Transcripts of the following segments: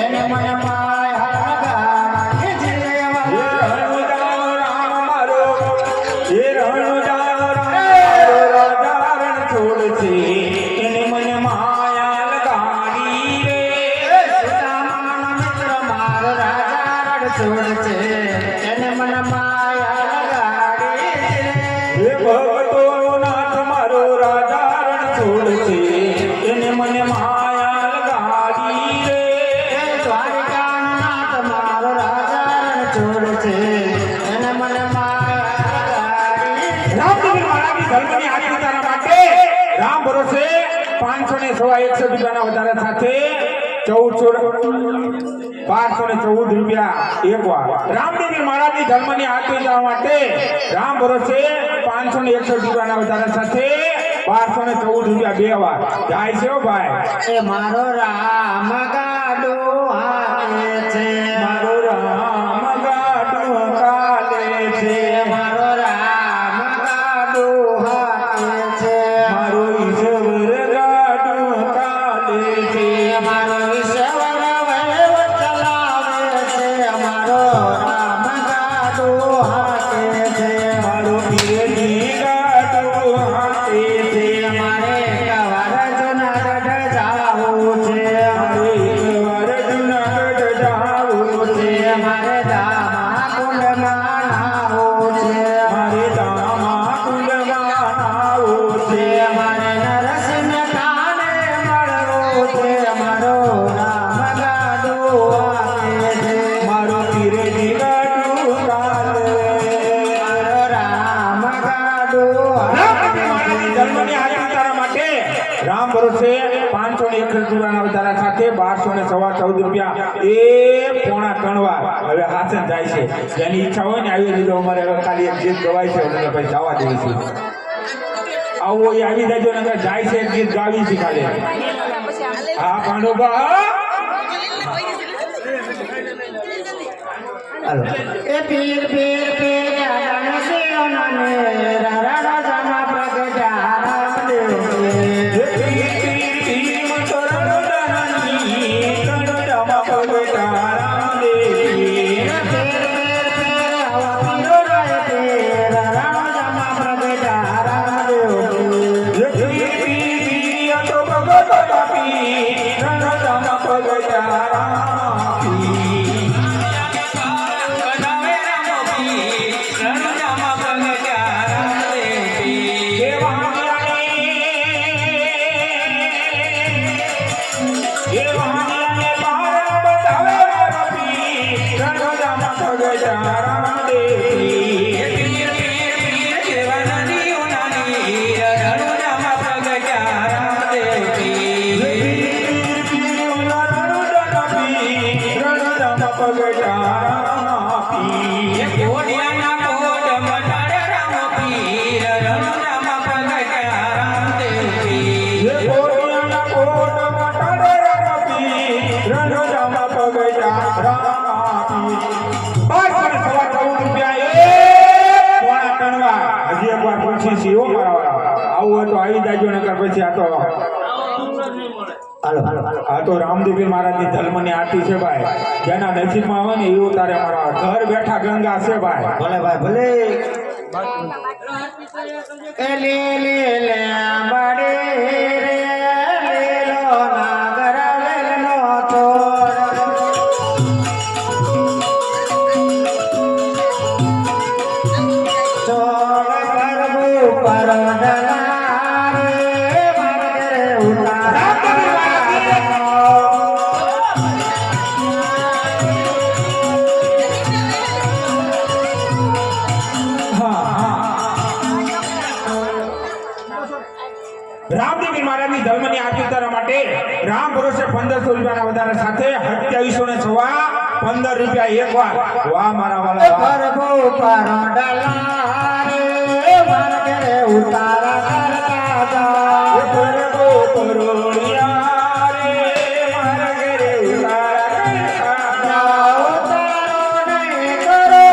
એને મને માયા લગાડી છે છોડ છે એને મને માયા લગાડી હે ભક્તો નાથ મારો રાજા રણ છોડ છે એને મને માયા લગાડી રે દ્વારિકા નાથ મારો રાજા રણ છોડ છે એને મને માયા લગાડી રામદેવ મહારાજની ધર્મની આજ્ઞા તારા માટે રામ ભરોસે 500 રૂપિયાના વધારા સાથે 514 રૂપિયા એક વાર રામદેવ મહારાજની ધર્મની આજ્ઞા માટે રામ ભરોસે 561 રૂપિયાના વધારા સાથે 1214 રૂપિયા બે વાર જાય છે ભાઈ એ મારો રામ ગાડો હાલે છે મારો રામ ગાડો કાલે છે મારો રામ ગાડો હાલે છે મારો ઈશ્વર ગાડો કાલે છે મારો ઈશ્વર વહીવટ ચલાવે છે મારો રામ ગાડો હાલે છે મારો પીરની ગાડો હાથે છે મારે કવાર જુનાગઢ જાવું છે મારે એકવાર જુનાગઢ જાવું છે મારે દામા કુંડમાં નાવું છે મારે દામા કુંડમાં નાવું છે મારે નરસિંહ કાને મળવું છે મારો રામ ગાડો હાલે છે મારો પીરની ગાડો કાલે મારો રામ ગાડો મહારાજની ધર્મની આજ્ઞા તારા માટે રામ ભરોસે 561 રૂપિયાના વધારા સાથે 1214 રૂપિયા એ પોણા 3 વાર હવે હાસન જાય છે જેની ઈચ્છા હોય ને આવી લીધો અમારે હવે ખાલી એક ગીત ગવાય છે એટલે ભાઈ જવા દેવી છે આવો એ આવી જાય ને જાય છે એક ગીત ગાવી છે ખાલી હા પાંડોબા એ પીર પીર પીર આદન સિયોને રારા જમા પ્રગટા રામદેવ આ તો રામદેવ મહારાજની ધર્મની આરતી છે ભાઈ જેના નસીબમાં આવે ને એવું તારે મારા ઘર બેઠા ગંગા છે ભાઈ ભલે ભાઈ ભલે એ લે લે લે બડે રે લેલો નાગર લેલો છોડ છોડ કરબુ પરદલા રે મારે ઉતારા રામદેવ મહારાજની ધર્મની આરતી કરવા માટે રામ ભરોસે 1500 રૂપિયાના વધારા સાથે 2715 રૂપિયા એક વાર વાહ મારા વાલા કરબુ પરદલા રે મારે ઉતારા કરતા જા કરબો પરોળિયા રે મારા ઘરે ઉતારા કરતા ઉતારો નહીં કરો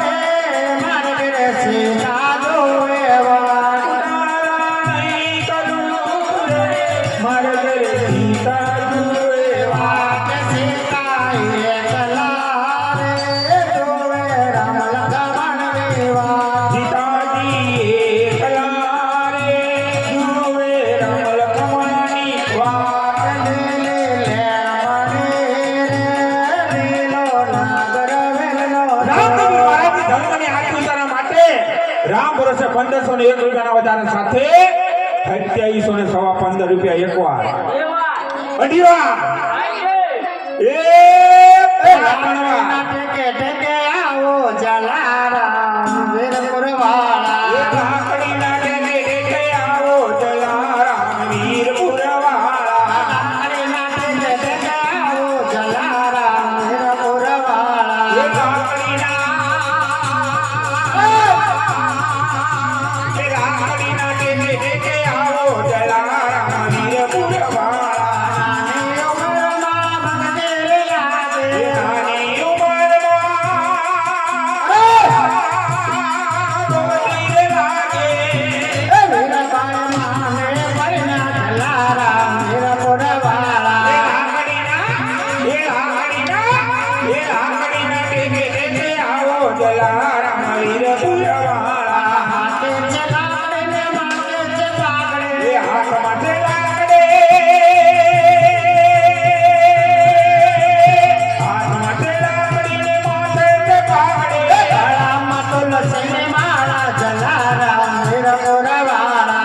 રે મારે સીતા જોવા નહીં કરું રે મારા ઘરે સીતા જુએ વાત સીતા ભરોસે 1501 રૂપિયાના વધારા સાથે 2715 રૂપિયા એકવાર અઢીવા એ ટેકે ટેકે આવો જલારામ વીરપુર વાળા લાકડીના ટેકે ટેકે આવો જલારામ વીરપુર વાળા લાકડીના ટેકે ટેકે આવો જલારામ વીરપુર વાળા લાકડીના ટેકે ટેકે આવો જલારામ વીરપુર વાળા નાની ઉંમરમાં ભક્તિ લાગે નાની ઉંમરમાં ભક્તિ લાગે વીરબાઈ માને પરણા જલારામ વીરપુર વાળા હાથે છે લાકડીને માથે છે પાઘડી ગળામાં તુલસીની માળા જલારામ વીરપુર વાળા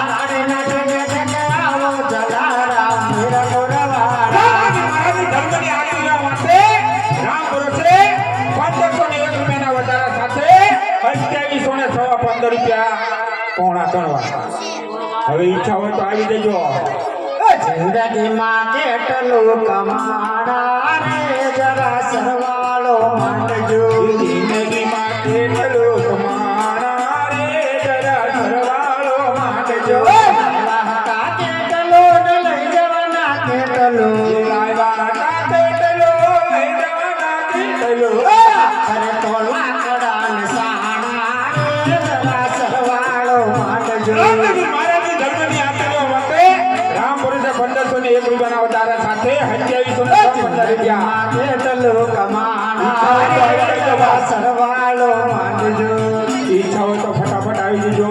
લાકડીના ટેકે ટેકે આવો જલારામ વીરપુર વાળા હવે ઈચ્છા હોય તો આવી જજો જિંદગીમાં કેટલું કમાણા રે જરા સરવાળો માંડજો જિંદગીમાં કેટલું કમાણા રે જરા સરવાળો માંગજો લાહકા કેટલું ને લઈ જવાના કેટલું લાવ્યા હતા કેટલો લઈ જવાના કેટલો અરે તો લાકડા ને સાણા રે જરા સરવાળો માંડજો મહારાજની ધર્મની આચરણો માટે રામ પુરુષે 1501 રૂપિયાના વધારા સાથે 2715 રૂપિયા કેટલું કમાણા રે જરા સરવાળો માંડજો ઈચ્છા હોય તો ફટાફટ આવી જજો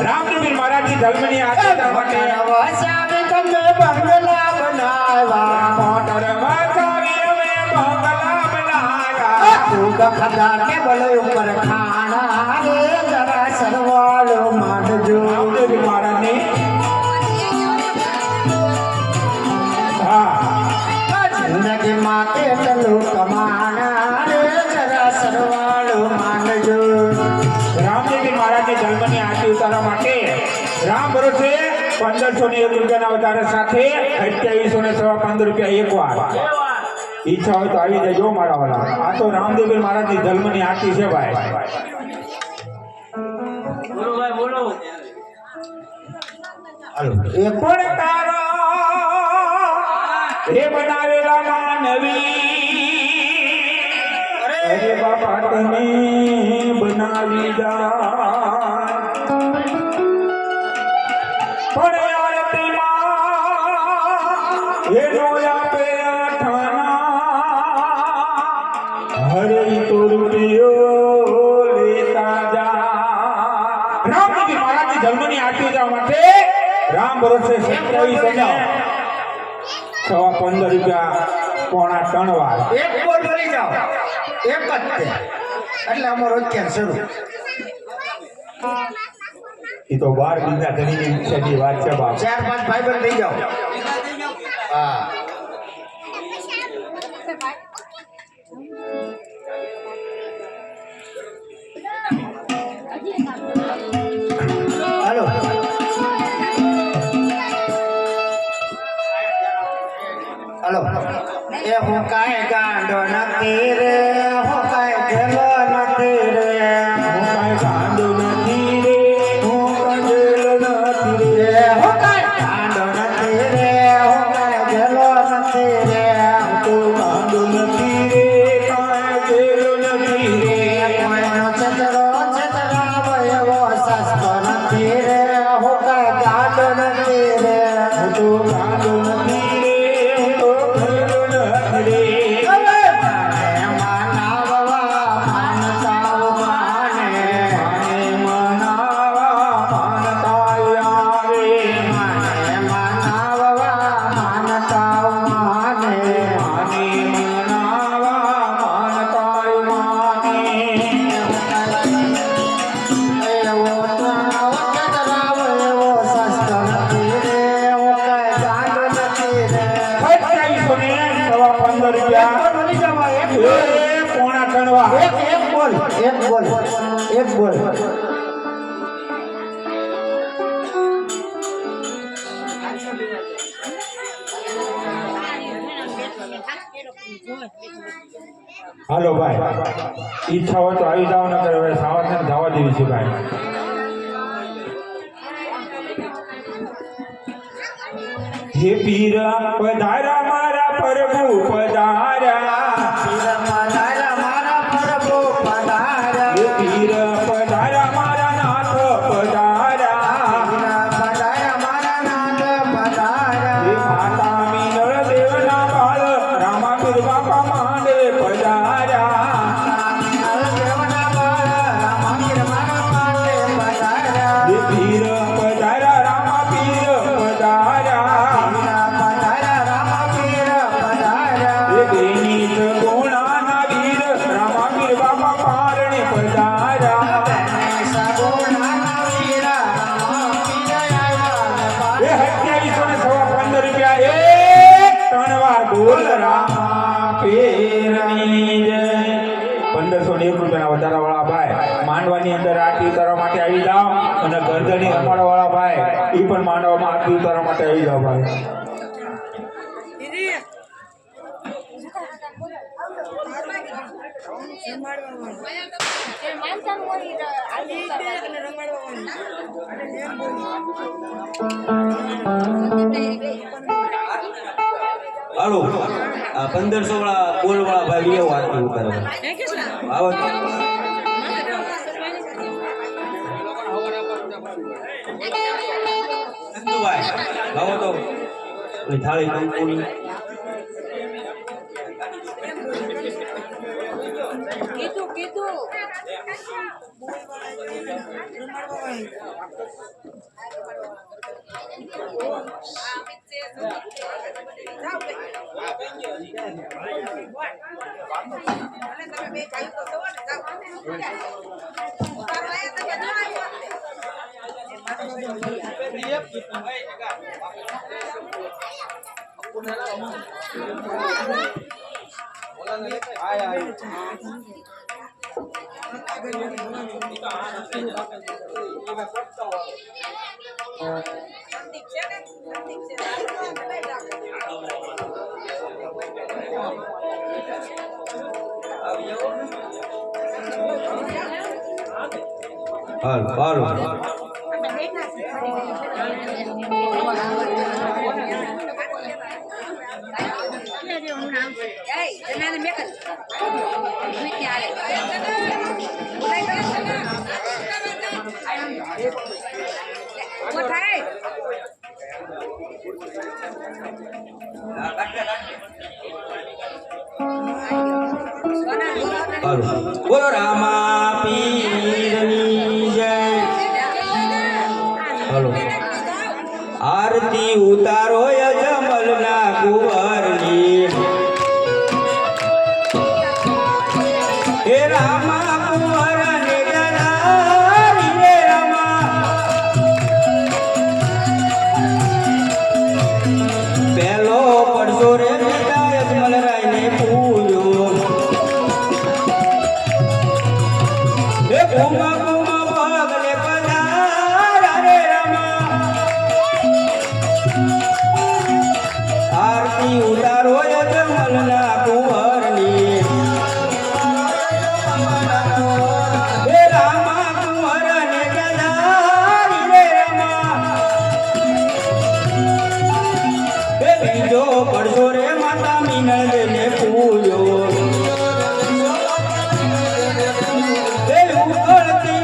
રામદેવી મહારાજની ધર્મની આચરણો માટે વસાવી તમે બંગલા બનાવ્યા મોટરમાં ચાવી અમે બંગલા બનાવ્યા ખૂબ ખદા ટેબલ ઉપર ખાણા રે જરા સરવાળો માંડજો રામદેવી મહારાજની હા જિંદગીમાં કેટલું કમાણા રે જરા સરવાળો માંડજો રામદેવી મહારાજની ધર્મની આરતી ઉતારવા માટે રામ ભરોસે 1501 રૂપિયાના વધારા સાથે 2715 રૂપિયા એકવાર ઈચ્છા હોય તો આવી જજો મારા વાલા આ તો રામદેવી મહારાજની ધર્મની આરતી છે ભાઈ એ પણ તારા હે બનાવેલા માનવી અરે બાપા તમે બનાવી જા પણ આરતીમાં એનો આપે આઠાના હરે તો રૂપિયો લેતા જા રામદેવી મહારાજની ધર્મની આરતી કરવા માટે રામ ભરોસે 2715 રૂપિયા પોણા 3 વાર એક બોલ ભરી જાઓ એક જ તે એટલે અમારો અત્યાર શરૂ એ તો 12 બીજા ધણીની ઈચ્છાની વાત છે બાપ 4-5 ભાઈબંધ થઈ જાઓ હા હાલો હાલો એ હું કાંઈ ગાંડો નથી રે હું કાંઈ ગેલો નથી રે હું કાંઈ ગાંડો નથી રે હું કંજેલો નથી રે હું કાંઈ ગાંડો નથી રે હું કાંઈ ગેલો નથી રે તો ગાંડો નથી રે કાંઈ ગેલો નથી રે કોઈનો છતરાવો એવો સસ્તો નથી રે હું કાંઈ ગાંડો નથી રે હું તો ગાંડો નથી રે હું તો ગેલો નથી રે માનતા બોલ હાલો ભાઈ, ઈચ્છા હોય તો આવી જાવ, નકર હવે સાવરને જવા દેવી છે ભાઈ. હે પીર પધારા મારા પ્રભુ પધારા, પધારા મારા પ્રભુ પધારા, હે પીર પધારા મારા નાથ પધારા, પધારા મારા નાથ પધારા, હે માતા મીનળ દેવના બાળ રામા પીર બાપા માંડે પધારા, દેવના બાળ રામાપીર મારા માટે પધારા, હે પીર પધારા રામા પીર પધારા, પધારા રામાપીર પધારા, હે બેની ગુણાના વીર રામા પીર બાપા પારણે પધારા, સગુણાના વીર રામાપીર આવ્યા એ 2715 રૂપિયા એક ત્રણ વાર બોલ રામા પીરની જય. 1501 રૂપિયાના વધારા વાળા ભાઈ માંડવાની અંદર આરતી ઉતારવા માટે આવી જાઓ, અને ગરદની રમાડવા વાળા ભાઈ એ પણ માંડવામાં આરતી ઉતારવા માટે આવી જાઓ ભાઈ. હાલો આ 1500 વાળા બોલ વાળા ભાઈ લેવો આરતી ઉતારવા આવો ભાઈ આવો તો ઓલી થાળી કંકુની હાલો હાલો બોલો રામા પીરની જય. હાલો આરતી ઉતારો અજમલના કુંવરની, હે રામા કુંવરને જલારી રે રામા, પેલો પડશો રે પિતા અજમલ રાયને પૂજો, હે કુંભ કુંભ પગલે પધારા રે રામા, આરતી ઉતારો અજમલના કુંવરની, હે રામા કુંવરને જલારી રે રામા, હે બીજો પડશો રે માતા મીનળ દેને પૂજો, હે ઉકળતી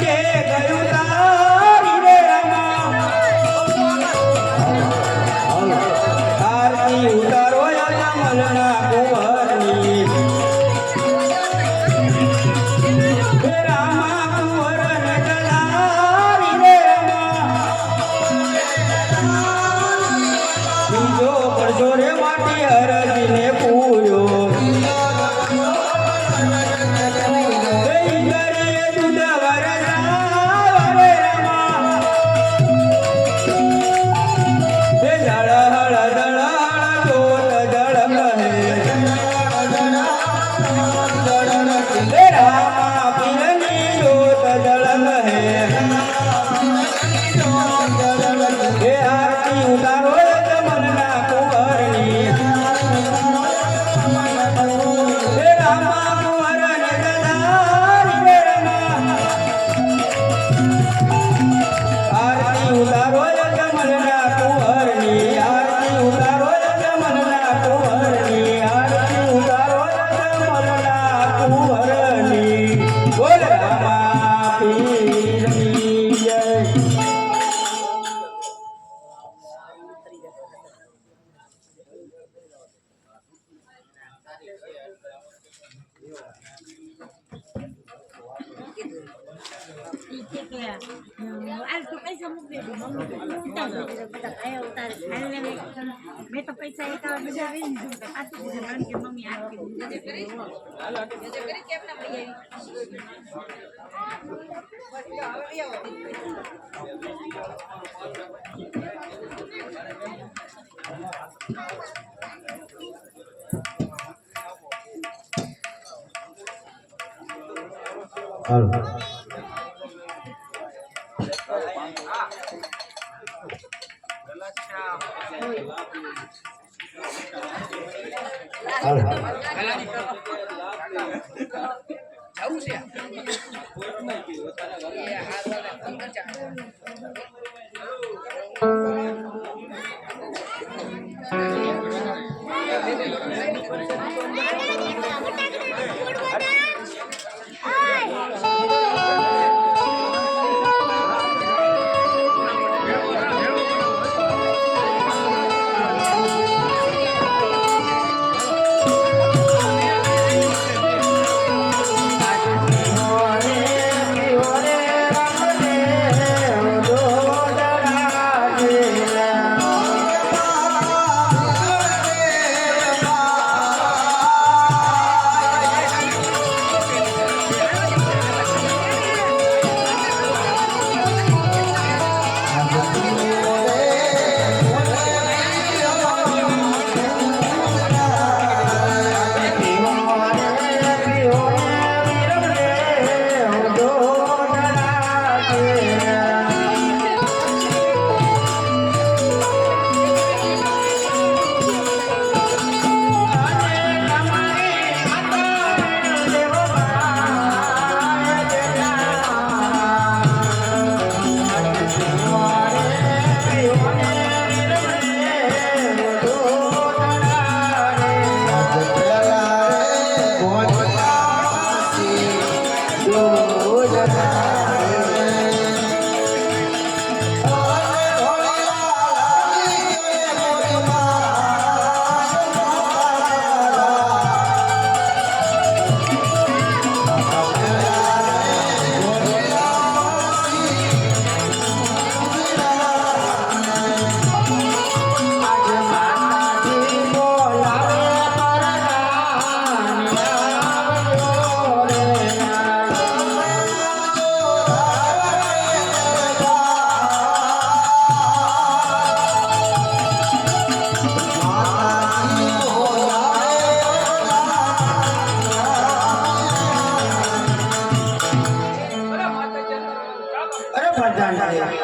આ તો પૈસા મૂકી દે મમ્મી ઉતાર બધા ભાઈ ઉતારે ખાઈ લે મેં તો પૈસા એકાવા બધા વેચી દીધું આ તો કારણ કે મમ્મી આ કરી કેમ ના ભાઈ હાલો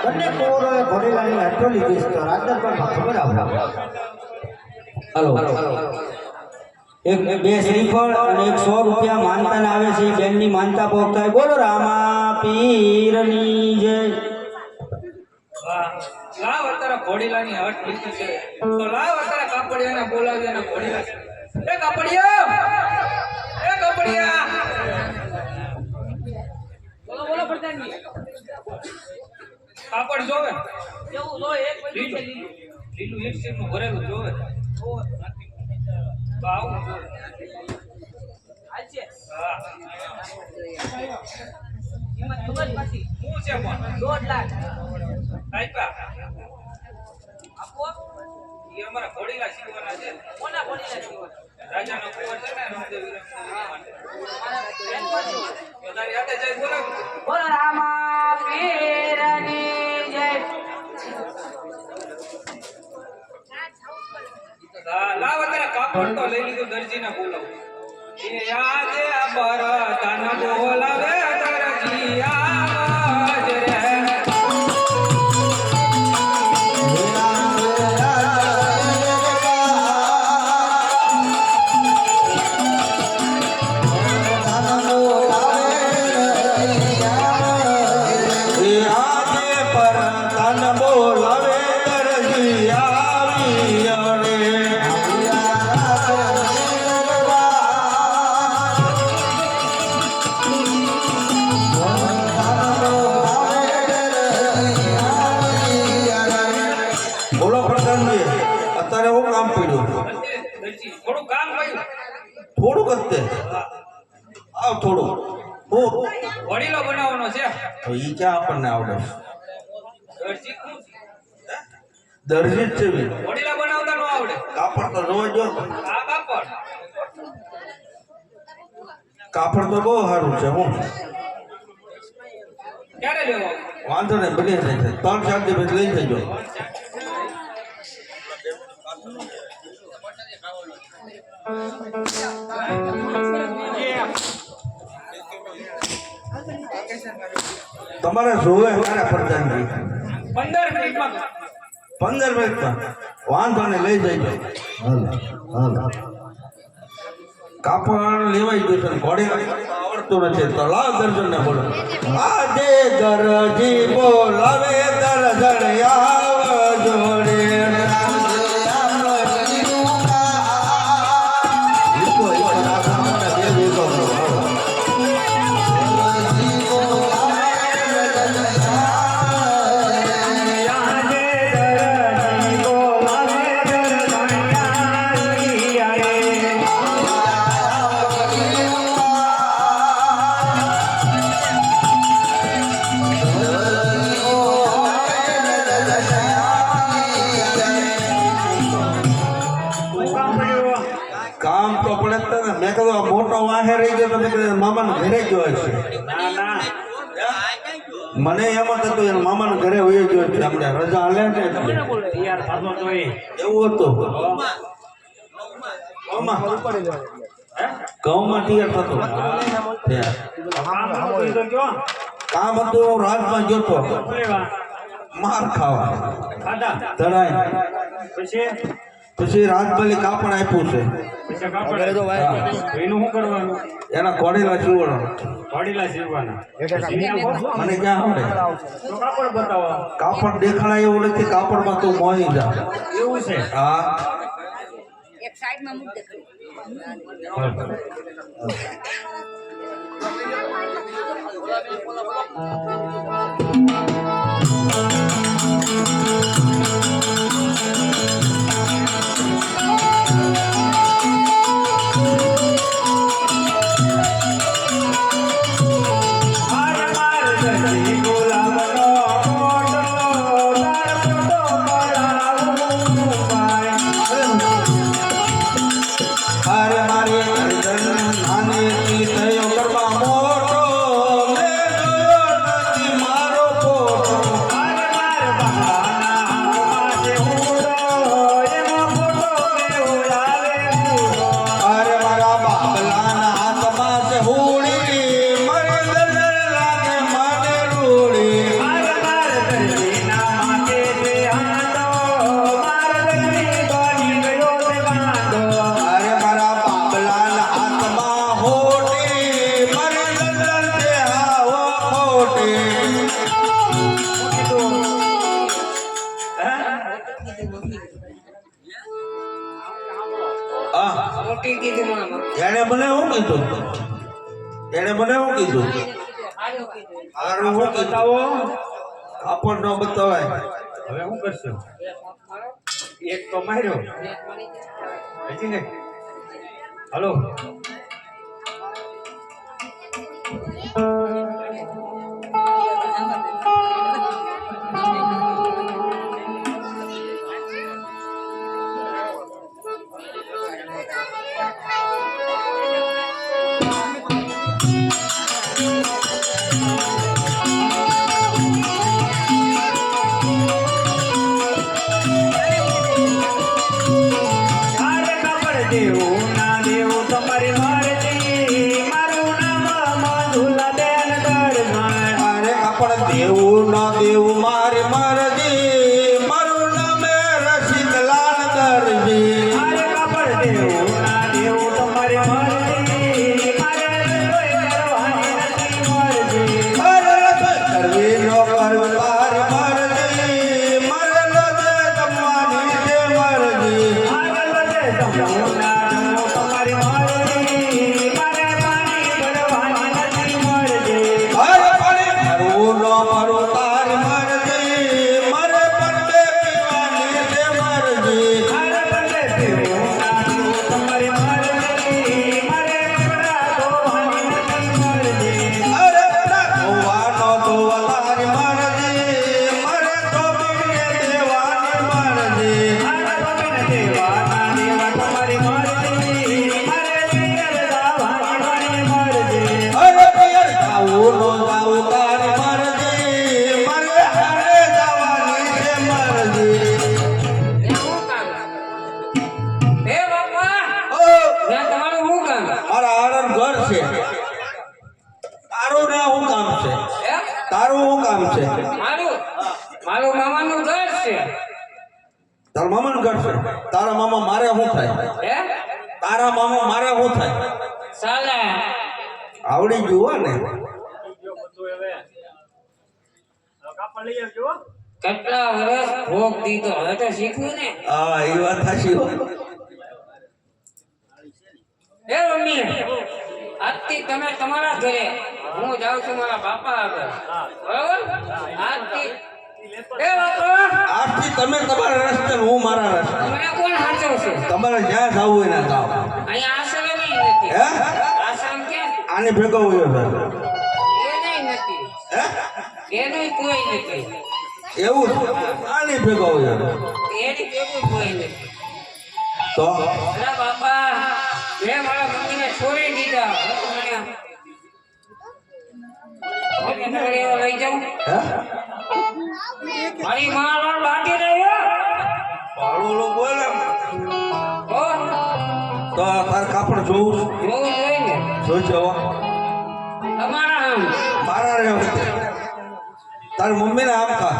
બંને કોરોએ ઘોડીલાની અટોલી દેશ તો રાજદરબારમાં ખબર આવવા હાલો એક બે શ્રીફળ અને 100 રૂપિયા માનતા આવે છે બેનની માનતા ભોગ થાય બોલો રામા પીરની જય લાવ અત્યારે ઘોડીલાની હટ લીધી છે તો લાવ અત્યારે કાપડિયાને બોલાવી અને ઘોડીલા એ કાપડિયા બોલો બોલો પ્રધાનજી કાપડ જોવે કેવું જો એક લીલું લીલું એક સીટ નું ભરેલું જોવે બાવું જોવે આજે હા કિંમત ખબર પાછી હું છે પણ 1.5 લાખ આપ્યા આપો એ અમારા ઘોડીલા શીખવાના છે કોના ઘોડીલા શીખવાના રાજાનો કુંવર છે ને રામદેવ માટે વધારે યાદ જાય બોલો બોલો રામા પીરની જય લાવ અત્યારે કાપડ તો લઈ લીધું દરજીને બોલાવું એ આજે ભરતન બોલાવે દરજી આજ રે થોડું કરતે આવ થોડું વડીલો બનાવવાનો છે તો ઈ ક્યાં આપણને આવડે દરજી શું છે? દરજી જ છે બી. ઘોડીલા બનાવતા ન આવડે કાપડ તો જોવો જો આ કાપડ કાપડ તો બહુ સારું છે હું ક્યારે લેવો વાંધો નહીં બની જાય છે 3-4 દિવસ લઈ જજો તમારે જોવે મારા પ્રધાનજી 15 મિનિટમાં 15 મિનિટમાં વાંધો નહીં લઈ જજો કાપડ લેવાઈ ગયું છે ઘોડે આવડતું નથી તો લાવ દર્શન ને બોલો આજે દરજી બોલાવે દર્શન આવ જોડે કામ તો પડે જ ને મેં કીધું આ મોટો વાહે રહી ગયો તમે કીધું મામાને ઘરે ગયો હશે મને એમ જ હતું એના મામાના ઘરે વયો ગયો છે આપણે રજા હાલે ને એટલે. એવું હતું ઘઉંમાં તૈયાર થતો કામ હતું રાજમાં ગયો તો માર ખાવા ધડાય પછી રાજમલી કાપડ આપ્યું છે એના ઘોડેલા ચીવડો મને ક્યાં આવડે કાપડ દેખાડાય એવું નથી કાપડમાં તું મોહી જા એવું છે હા એક સાઈડમાં મૂક દે અરે મારી ગરદન નાની થયો કરવા મોટો મેં જોયો નથી મારો ફોટો અરે મારા બાબલાના હાથમાં છે હોળી મારી નજર લાગે મને રૂડી અરે મારા બાબલાના હાથમાં હોટી મારી નજર છે હાવો ખોટી એને મને શું કીધું હારું શું બતાવો આપણ નો બતાવાય હવે શું કરશો એક તો માર્યો હજી ને હલો દેવું ના દેવું તમારી મરજી મારું નામ મધુલાબેન ગરમાળ અરે આપણ દેવું ના દેવું મારી મરજી મારું નામ રસીદલાલ દરજી મારે કાપડ દેવું ના દેવું તમારી મરજી મારે કોઈ કરવાની નથી મરજી અરે રસોઈ કરવી નો કરવી મારી મરજી મારે લજે જમવાની છે મરજી આગળ વધે તમારું નામ તમારી મરજી મારે પાણી ભરવાની નથી મરજી અરે પાણી ભરવું નો ભરવું તારી મરજી મારે પડે પીવાની છે મરજી મારે બદલે દેવું ના દેવું તમારી મરજી મારે કપડાં ધોવાની નથી મરજી અરે ધોવાનો ધોવા મારી મરજી મરે તો બીને દેવાની મરજી અરે પિયર જાવું નો જાવું તારી મરજી મરે હારે જવાની છે મરજી શું કામ હે બાપા ઓ ત્યાં તમારું શું કામ મારા આનંદ ઘર છે તારું ને શું કામ છે હે તારું શું કામ છે મારું મામાનું ઘર છે તારા મામાનું ઘર છે તારા મામા મારે શું થાય હે તારા મામા મારે શું થાય સાલા આવડી જુઓ ને કેટલા વર્ષ ભોગ દીધો હવે તો શીખવું ને હા એ વાત સાચી હો. હે મમ્મી આજથી તમે તમારા ઘરે હું જાઉં છું મારા બાપા આગળ બરોબર આજથી હે બાપા આજથી તમે તમારા રસ્તે ને હું મારા રસ્તે તમને કોણ સાચવશે તમારે જ્યાં જવું હોય ને જાઓ અહીંયા આશ્રમ નથી હે આશ્રમ ક્યાં આને ભેગો હોય એ નહીં નથી હે એનું કોઈ નથી એવું જ આને ભેગો હોય એની ભેગું કોઈ નથી તો અરે બાપા મેં મારા મમ્મીને છોડી દીધા મને નગરીઓ લઈ જાઉં હે મારી માં બાકી રહ્યો પાળો બોલે હો તો તાર કાપડ જોઉં જોવું જોઈએ ને જોજો તમારા આમ મારા રે તાર મમ્મીને આમ ખા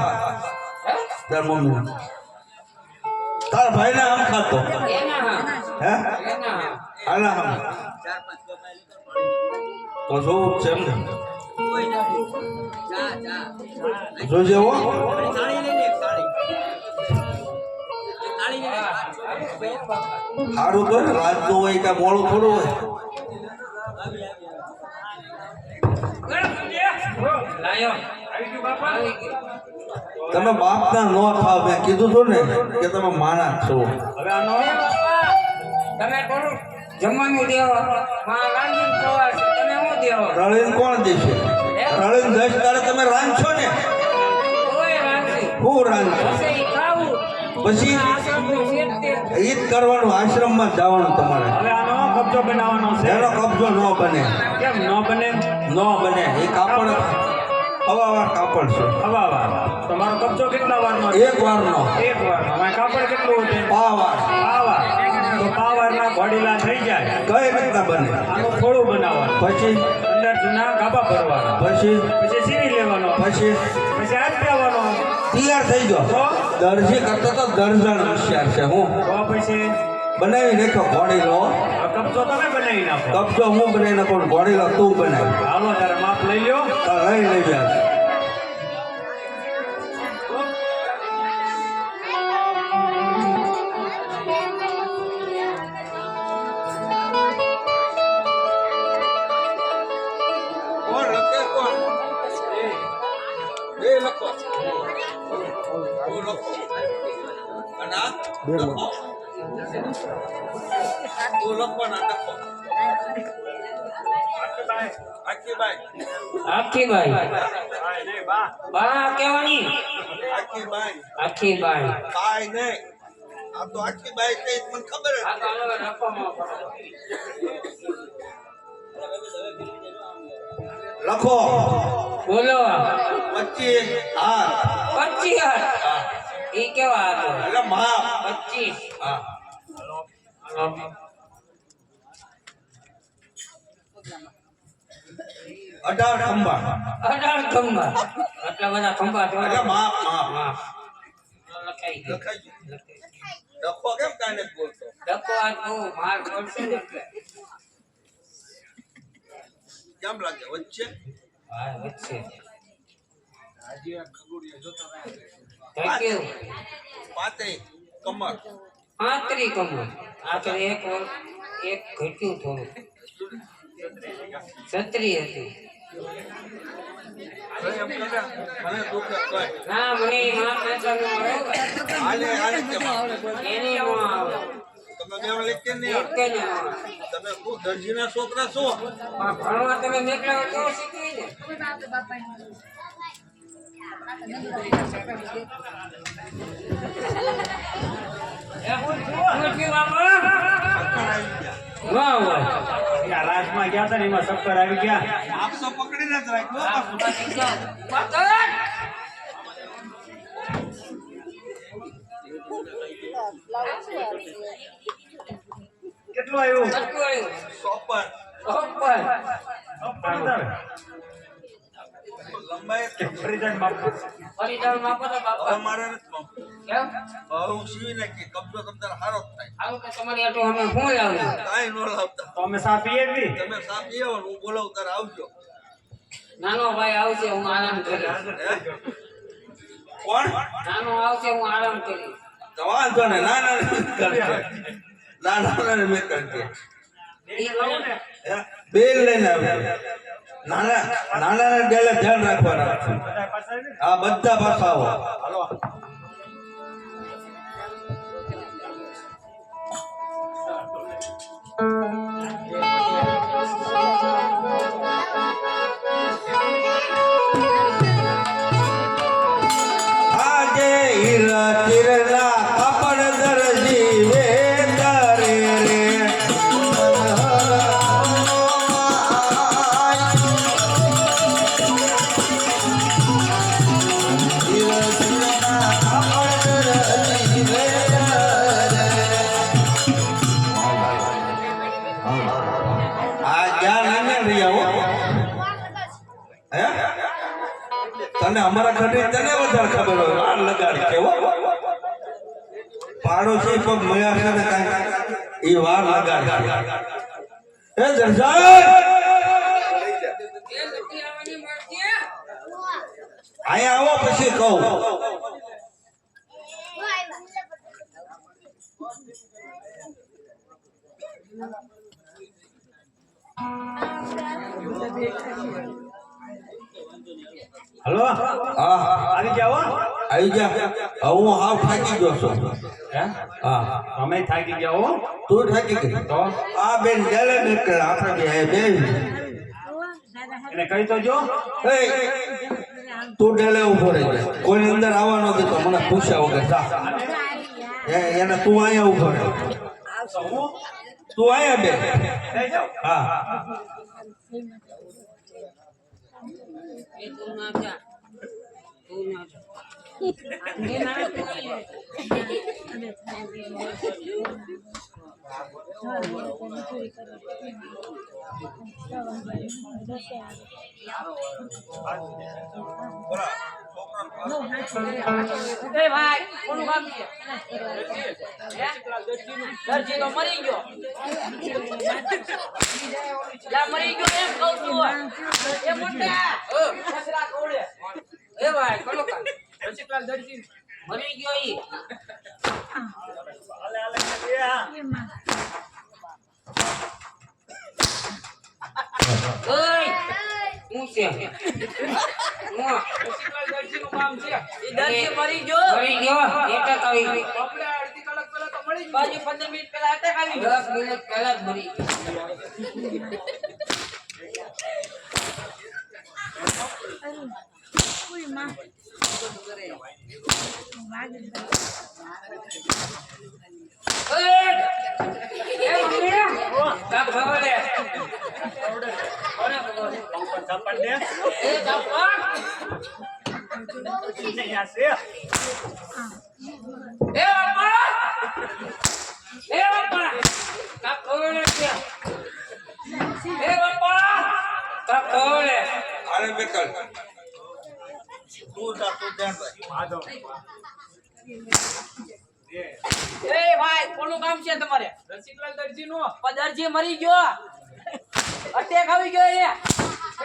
હે? તાર મમ્મી તાર ભાઈને આમ ખાતો એના હા હે એના હા આના આમ તો જોવું છે એમ ને જોજે હો સારું તો ને રાતનું હોય કે મોડું થોડું હોય લાયો તમે બાપના નો ખાવ મેં કીધું હતું ને કે તમે માના છો તમે થોડું જમવાનું દેવો માં રાંધીને ખવાડશે તમે શું દેવો રળીને કોણ દેશે રળીને દસ તારે તમે રાંધશો ને કોઈ રાંધશે હું રાંધશો પછી ખાવું પછી આશ્રમનું શેઠ તે ઈ જ કરવાનું આશ્રમમાં જ જવાનું તમારે હવે આનો કબજો બનાવવાનો છે એનો કબજો ન બને કેમ ન બને ન બને એ કાપડ હવાવાર કાપડ છે હવા તમારો કબજો કેટલા વારનો છે? એક વારનો એક વારનો હવે કાપડ કેટલું છે પાવાર પાવાર તો પાવારના ઘોડીલા થઈ જાય કઈ રીતના બને આનું થોડું બનાવવાનું પછી અંદર જૂના ગાભા ભરવાના પછી પછી સીવી લેવાનો પછી પછી હાથ દેવાનો તૈયાર થઈ ગયો દરજી કરતા તો દર્જન હોશિયાર છે હું તો પછી બનાવી નાખ્યો ઘોડીલો આ કબજો તમે બનાવી નાખો કબજો હું બનાવી નાખું ઘોડીલો તું બનાવી હાલો તારે માપ લઈ લ્યો તો લઈ જાય કોણ લખે કોણ બે લખો હું લખો અને આ લખો તું લખો ના લખો આખી બાઈ બા કેવાની આખી બાઈ આખી બાઈ બાઈ નહીં આ તો આખી બાઈ કઈ મને ખબર જ આ તો હવે લખવામાં લખો બોલો 25 હાથ 25 હાથ ઈ કેવા હતો એટલે માપ 25 હા 18 ખંભા 18 ખંભા આટલા બધા ખંભા તો એટલે માપ માપ હા લખાઈ ગયું લખાઈ ગયું. લખો કેમ કાંઈ નથી બોલતો ડકો આ બહુ માર પડશે ને એટલે કેમ લાગે વચ્ચે હા વચ્ચે થેન્ક યુ પાતળી કમર 35 કમર આ તો એક ઘટ્યું થોડું છત્રી હતી મને દુઃખ કઈ ના મને ઈ માપ નાખવાનું બરોબર આને કેમ આવે? એની નો આવે તમે બે લેખે નહીં એક કે ના આવે તમે ખૂબ દરજીના છોકરા છો પણ ભણવા તમે મેકલા તો શીખવી ને વાહ વાહ યા રાજમાં ગયા હતા ને એમાં શક્કર આવી ગયા આપ તો પકડીને જ રાખ્યો કેટલું આવ્યું સોપર લંબાઈ ફરીદાન બાપુ હવે મારે નથી માપવું. હવે હું સીવી નાખી કબજો તમતાર હારો જ થાય કાંઈ ન લાવતા તો અમે સા પીએ જ નહીં. તમે સાપ પીવો ને હું બોલાવું તારે આવજો નાનો ભાઈ આવશે હું આરામ કરીશ હે? કોણ નાનો આવશે હું આરામ કરીશ તો વાંધો ને ના ના મેં કરજે બે લઈને આવ્યો નાના ડેલે ધ્યાન રાખવાના આ બધા ભાષાઓ આજે હીરા તીરના કાપડ દરજી વેતરે રે આ જ્ઞાન એને રહ્યા હો હે તને અમારા ઘરે તને વધારે ખબર હોય વાર લગાડી કેવો પાડોશી પગ મળ્યા છે ને કાંઈ એ વાર લગાડી એ જરજાઈ અહીંયા આવો પછી કહું હલો હા આવી જાઓ આવી જા હવે હું હાવ થાકી ગયો છું હે હા અમે થાકી ગયા હો તું થાકી ગઈ તો આ બેન ગેલે નીકળ આપણે બે બેન એને કહી તો જો એ તું ડેલે ઉભો રહી જા કોઈ અંદર આવવાનો નથી તો મને પૂછ્યા વગર જા એને તું અહીંયા ઉભો રહે તો હું તું અહીંયા બે લઈ જાઉં હા તું ના જા તું ના જા એ ભાઈ કોનું કામ છે દરજી તો મરી ગયો લા મરી ગયો એમ કહું છું એ મોટા સસરા કોડે એ ભાઈ કોનું કામ રસિકલાલ દરજી મરી ગયો ઈ ઓય હું છે હું રસિકલાલ દરજી નું કામ છે ઈ દરજી મરી ગયો એટક આવી ગઈ આપણે અડધી કલાક પહેલા તો મળી બાજુ 15 મિનિટ પહેલા એટક આવી ગયો 10 મિનિટ પહેલા જ મરી અરે બેકલ તું જા તું ધ્યાન રાખ એ ભાઈ કોનું કામ છે તમારે રસિકલાલ દરજી નું દરજી મરી ગયો અટેક આવી ગયો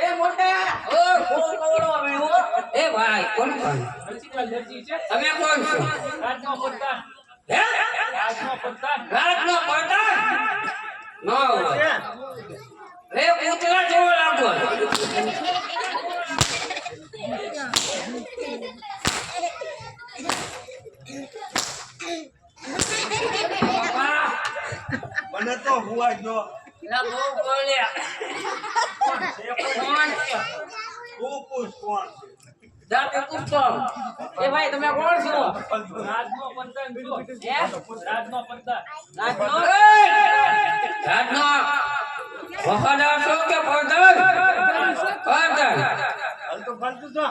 એ મોટા ઓ કોવડો આવ્યો એ ભાઈ કોનું કામ રસિકલાલ દરજી છે તમે કોણ છો રાજનો પ્રધાન હે રાજનો પ્રધાન નો રે પૂતળા જેવો લાગો મને તો હુવા જો ના બહુ બોલ્યા કોણ છે તું પૂછ કોણ છે જાતે પૂછતો એ ભાઈ તમે કોણ છો? રાજનો પંતન છો. હે? રાજનો પંતન. રાજનો વફાદાર છો કે પંતન? પંતન. હાલતું ફાલતું છો?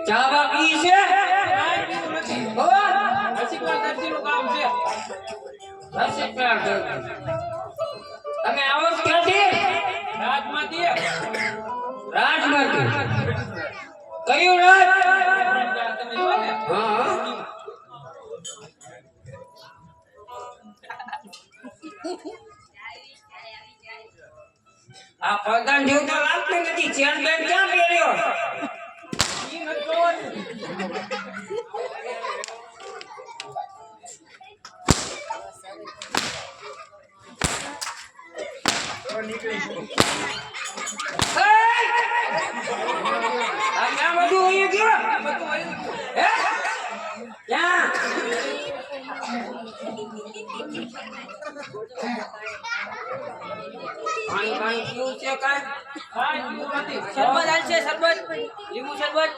ચા બાકી છે? તમે આવો છો ક્યાંથી? રાજમાંથી. રાજમાંથી કયું રાજ? હા આ પ્રધાન જેવું તો લાગતું નથી. ચેન બેન ક્યાં પહેર્યો? ક્યાં બધું હોય ગયો? હે ક્યાં? પાણી પાણી પીવું છે કાંઈ? શરબત હાલશે? શરબત, લીંબુ શરબત.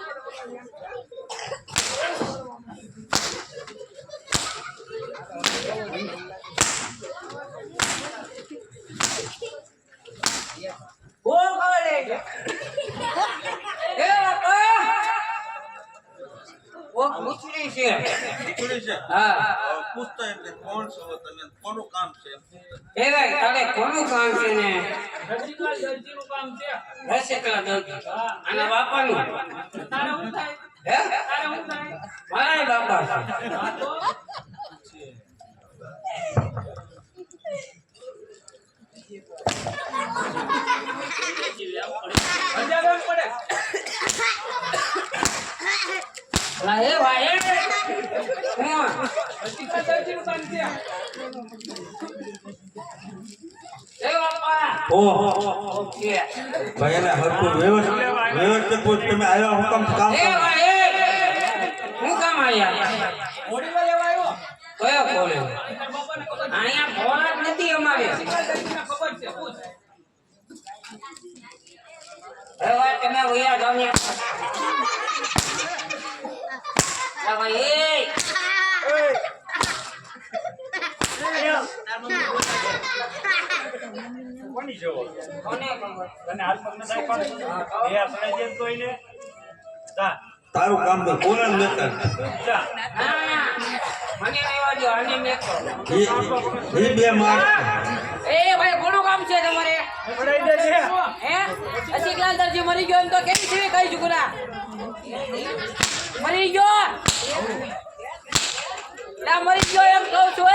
બહુ ખબર છે. એ બાપા ઓ પૂછડી છે. હા પૂછતા એટલે કોણ છો તમે, કોનું કામ છે? એ ભાઈ તારે કોનું કામ છે ને? રસિકલા દરજીનું કામ છે. રસિકલા દરજી અને બાપાનું તારે શું થાય? હે તારે શું થાય? મારા બાપા છે. એ ભાઈ રસિકલા દરજીનું કામ છે. એ બાપા ઓહો ઓકે. ભાઈ એને હરખું વ્યવસ્થિત પૂછ. તમે આવ્યા હું કામ એ ભાઈ હું કામ આયા? ઘોડીમાં લેવા આવ્યો. કયો ઘોડો? અહીંયા ઘોડા જ નથી અમારે. ખબર છે પૂછ. એ ભાઈ તમે વયા જાવ ને. ભાઈ કોની જેવો કોને ખબર? તને હાલ પગને થાય પણ એ આપણે જેમ કોઈને જા તારું કામ તો કોને નતા. જા ના મને લેવા દો. આને મેકો. એ બે માર એ ભાઈ ઘણું કામ છે તમારે. પડાઈ દે છે હે રસિકલાલ દરજી મરી ગયો એમ તો કેવી છે કઈ ચૂકના? મરી ગયો ના મરી ગયો એમ કહું છું.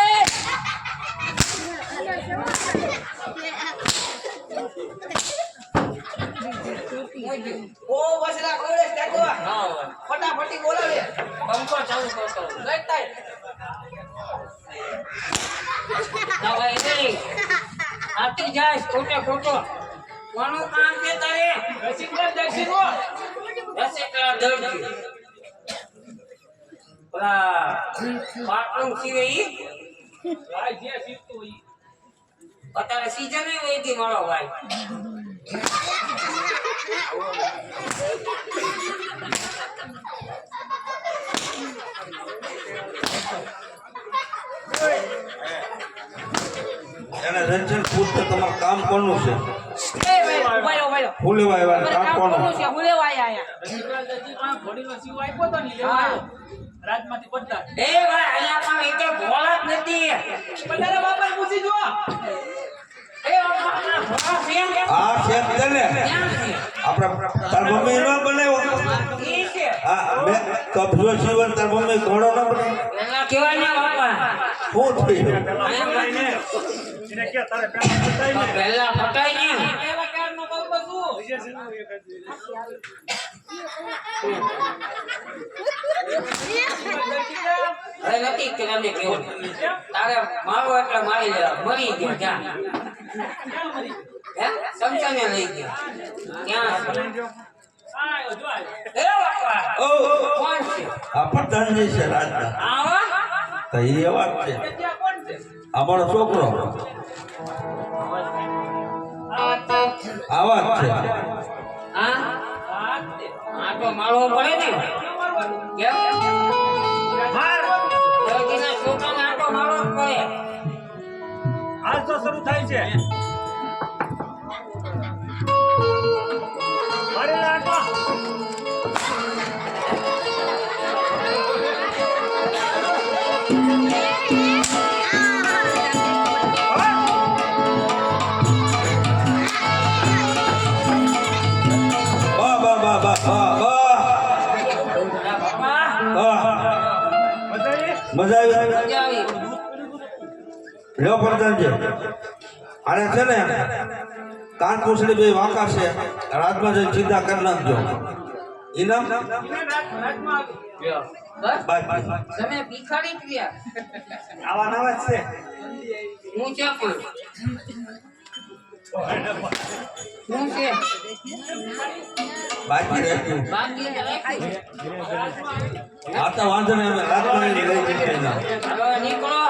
ઓ વસરા કોડે સ્ટાકો ફટાફટી બોલાવે. પંખો ચાલુ કરતો લેતા ના ભાઈ નહીં આતી જાય ખોટે ખોટો. કોનું કામ છે તારે? રસિકલાલ દરજી નો. રસિકલાલ દરજી ઓલા પાટણ સિવે ઈ ભાઈ જે સીવતું ઈ અત્યારે સીઝન નહીં હોય કે મારો ભાઈ. એને રંજન પૂછતો તમારું કામ કોનું છે? એ ભાઈ ઉભાયો હું લેવા આવ્યા કામ કોનું? છે હું લેવા આયા. રાજમાંથી બધા એ ભાઈ અહીંયા પણ એક ભોળા જ નથી. બધાને બાપા પૂછી જો. એ બાપા ભોળા છે એમ કેમ? આ શેક છે ને ક્યાં છે? આપણા તાર મમ્મી નો બનાવ્યો. ઈ છે. હા મે કબજો જીવન તાર મમ્મી ઘોડો ન બનાવ્યો. એના કહેવાય ને બાપા. શું થયું? એને કે તારે પેલા બતાઈ ને પહેલા ફટાઈ ને. પહેલા કારનો બાપા શું? હવે નથી કે તમને કેવું તારે મારો એટલે મારી લેવા મરી ગયો ક્યાં હે સમસાને લઈ ગયો ક્યાં એ બાપા ઓ કોણ છે આ પ્રધાનજી છે રાજના આવા તો એ વાત છે કોણ છે અમારો છોકરો આવા જ છે હા આ તો મારવો પડે ને કેમ દર્દીના છોકરાને આટો મારવો જ પડે હાલ તો શરૂ થાય છે મારે આટો વાહ વાહ વાહ વાહ વાહ વાહ મજા આવી મજા આવી લ્યો પ્રધાનજી આને છે ને કાન પૂછડી બે વાંકા છે રાજમાં જઈને સીધા કરી નાખજો ઇનામ બસ બાય તમે ભિખારી જ રહ્યા આવા નવા જ છે હું છે પણ હું છે બાકી રહેતું બાકી રાખી આ તો વાંધો નહીં અમે રાજમાં લઈ જઈએ ઇનામ હવે નીકળો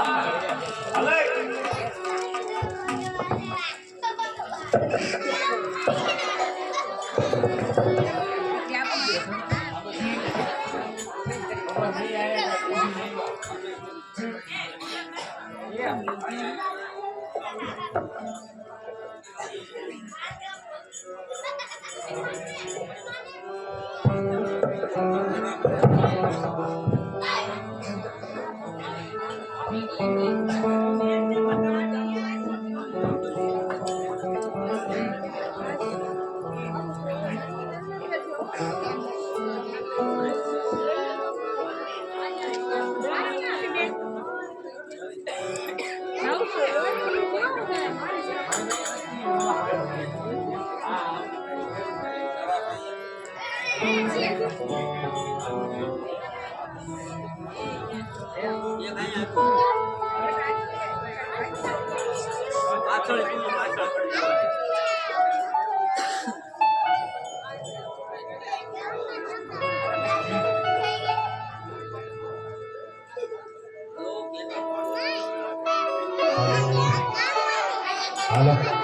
હાલો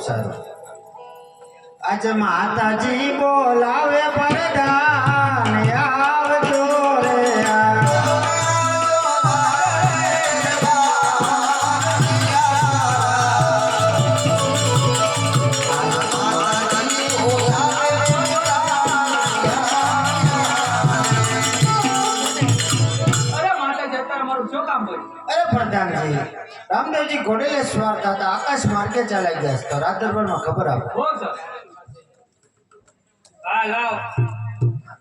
સારું. આજે માતાજી બોલાવે પ્રધાન આવજો રે અરે માતાજી અત્યારે મારું શું કામ કર્યું? અરે પ્રધાનજી રામદેવજી ઘોડેલે સવાર થતા આકાશ માર્ગે ચાલ્યા ગયા છે. તો રાત દરબારમાં ખબર આવે હો સર. હા લાવ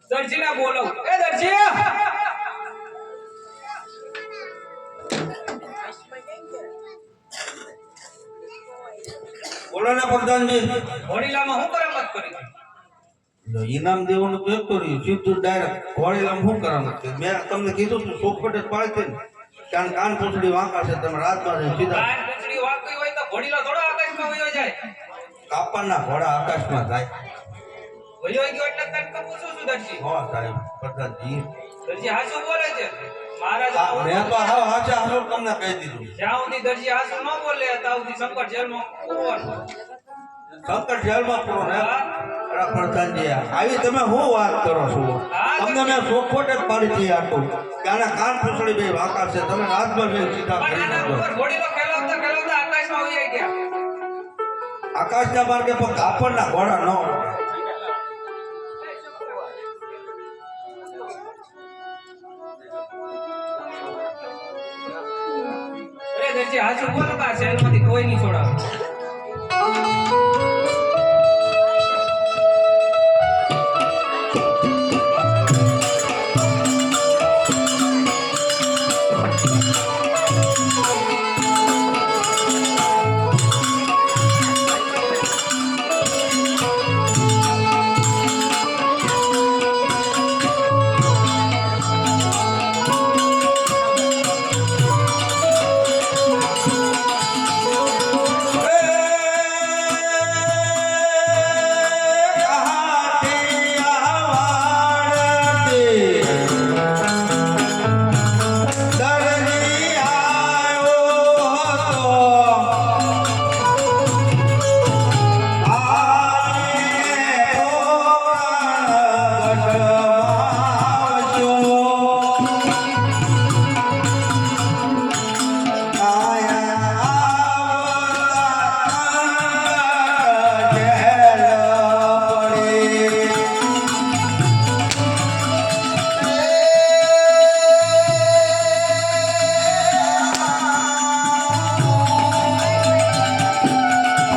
દરજીને બોલાવું. એ દરજી બોલો ને પ્રધાનજી. ઘોડીલામાં હું કરામત કરી? જો ઇનામ દેવાનું તો એક તો રહ્યું, સીધું ડાયરેક્ટ ઘોડીલામાં શું કરામત કરી? મેં તમને કીધું તું ચોખવટ જ પાડી હતી ને. કારણ કાન પૂછડી વાંકા છે, તમે રાતમાં જઈને સીધા કાન પૂંછડી વાગી હોય તો ઘોડીલો થોડો આકાશમાં વયો જાય. કાપડના ઘોડા આકાશમાં જાય. વયો ગયો એટલે તને તો પૂછું છું દરજી. હો સાહેબ પ્રધાનજી. દરજી હાસુ બોલે છે. મહારાજ હા, મેં તો હાવ હાચે હાચું તમને કહી દીધું. જ્યાં સુધી દરજી હાસુ ન બોલે ત્યાં સુધી શંકર જેલમાં પૂરવાનું. શંકર જેલમાં પૂરો ને અરે પ્રધાનજી આવી તમે શું વાત કરો છો? તમને મેં ચોખવટ જ પાડી હતી આટલું કે આના કાન પૂછડી બે વાંકા છે, તમે રાતમાં જઈને સીધા પણ કરી આના નાખો. ઉપર ઘોડીલો ખેલાવતા ખેલાવતા આકાશમાં વહી ગયા. આકાશના માર્ગે પણ કાપડના ઘોડા ન હોય. અરે દરજી હાસુ બોલો બા જેલમાંથી કોઈ નહીં છોડાવે.